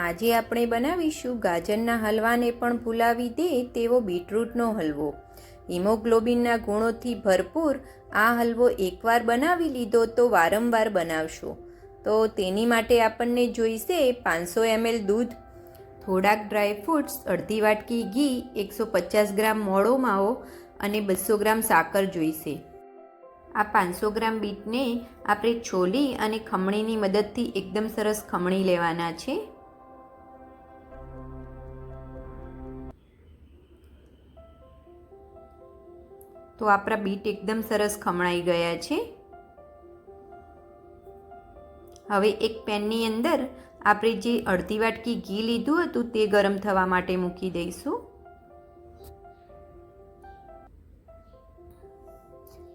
આજે આપણે બનાવીશું ગાજરના હલવાને પણ ભૂલાવી દે તેવો બીટરૂટનો હલવો. હિમોગ્લોબિનના ગુણોથી ભરપૂર આ હલવો એકવાર બનાવી લીધો તો વારંવાર બનાવશો. તો તેની માટે આપણને જોઈશે 500 ml દૂધ, થોડાક ડ્રાયફ્રૂટ્સ, અડધી વાટકી ઘી, 150 ગ્રામ મોળો માવો અને 200 ગ્રામ સાકર જોઈશે. આ 500 ગ્રામ બીટને આપણે છોલી અને ખમણીની મદદથી એકદમ સરસ ખમણી લેવાના છે. તો આપણા બીટ એકદમ સરસ ખમણાઈ ગયા છે. હવે એક પેનની અંદર આપણે જે અડધી વાટકી ઘી લીધું હતું તે ગરમ થવા માટે મૂકી દઈશું.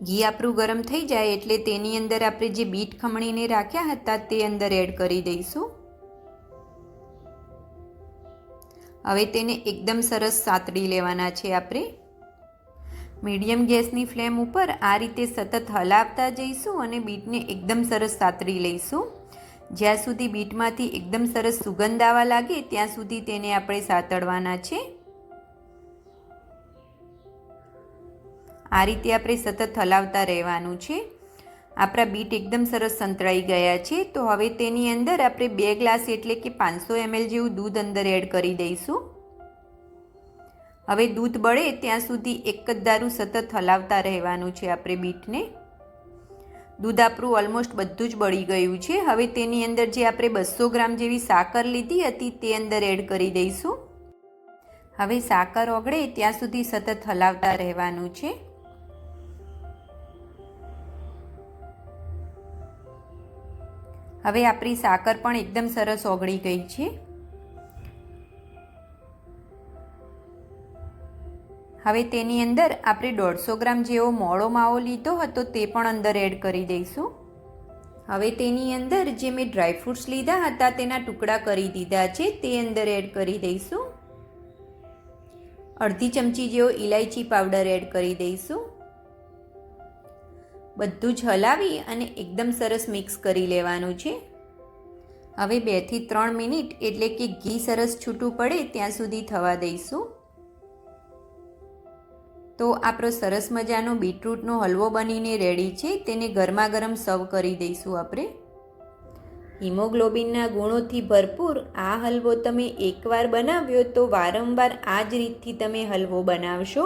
ઘી આપણું ગરમ થઈ જાય એટલે તેની અંદર આપણે જે બીટ ખમણીને રાખ્યા હતા તે અંદર એડ કરી દઈશું. હવે તેને એકદમ સરસ સાતડી લેવાના છે આપણે. મીડિયમ ગેસની ફ્લેમ ઉપર આ રીતે સતત હલાવતા જઈશું અને બીટને એકદમ સરસ સાતળી લઈશું. જ્યાં સુધી બીટમાંથી એકદમ સરસ સુગંધ આવવા લાગે ત્યાં સુધી તેને આપણે સાતળવાના છે. આ રીતે આપણે સતત હલાવતા રહેવાનું છે. આપણા બીટ એકદમ સરસ સંતળાઈ ગયા છે. તો હવે તેની અંદર આપણે 2 ગ્લાસ એટલે કે 500 ml જેવું દૂધ અંદર એડ કરી દઈશું. હવે દૂધ બળે ત્યાં સુધી એક જ ધારું સતત હલાવતા રહેવાનું છે આપણે બીટને. દૂધ આપણું ઓલમોસ્ટ બધું જ બળી ગયું છે. હવે તેની અંદર જે આપણે 200 ગ્રામ જેવી સાકર લીધી હતી તે અંદર એડ કરી દઈશું. હવે સાકર ઓગળે ત્યાં સુધી સતત હલાવતા રહેવાનું છે. હવે આપણી સાકર પણ એકદમ સરસ ઓગળી ગઈ છે. હવે તેની અંદર આપણે 150 ગ્રામ જેવો મોળો માવો લીધો હતો તે પણ અંદર એડ કરી દઈશું. હવે તેની અંદર જે મેં ડ્રાયફ્રૂટ્સ લીધા હતા તેના ટુકડા કરી દીધા છે તે અંદર એડ કરી દઈશું. અડધી ચમચી જેવો ઇલાયચી પાવડર એડ કરી દઈશું. બધું જ હલાવી અને એકદમ સરસ મિક્સ કરી લેવાનું છે. હવે 2 થી 3 મિનિટ એટલે કે ઘી સરસ છૂટું પડે ત્યાં સુધી થવા દઈશું. તો આપણો સરસ મજાનો બીટરૂટનો હલવો બનીને રેડી છે. તેને ગરમા ગરમ સર્વ કરી દઈશું આપણે. હિમોગ્લોબિનના ગુણોથી ભરપૂર આ હલવો તમે એકવાર બનાવ્યો તો વારંવાર આ જ રીતથી તમે હલવો બનાવશો.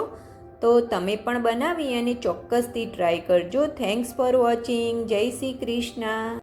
તો તમે પણ બનાવી અને ચોક્કસથી ટ્રાય કરજો. Thanks for watching. જય શ્રી કૃષ્ણ.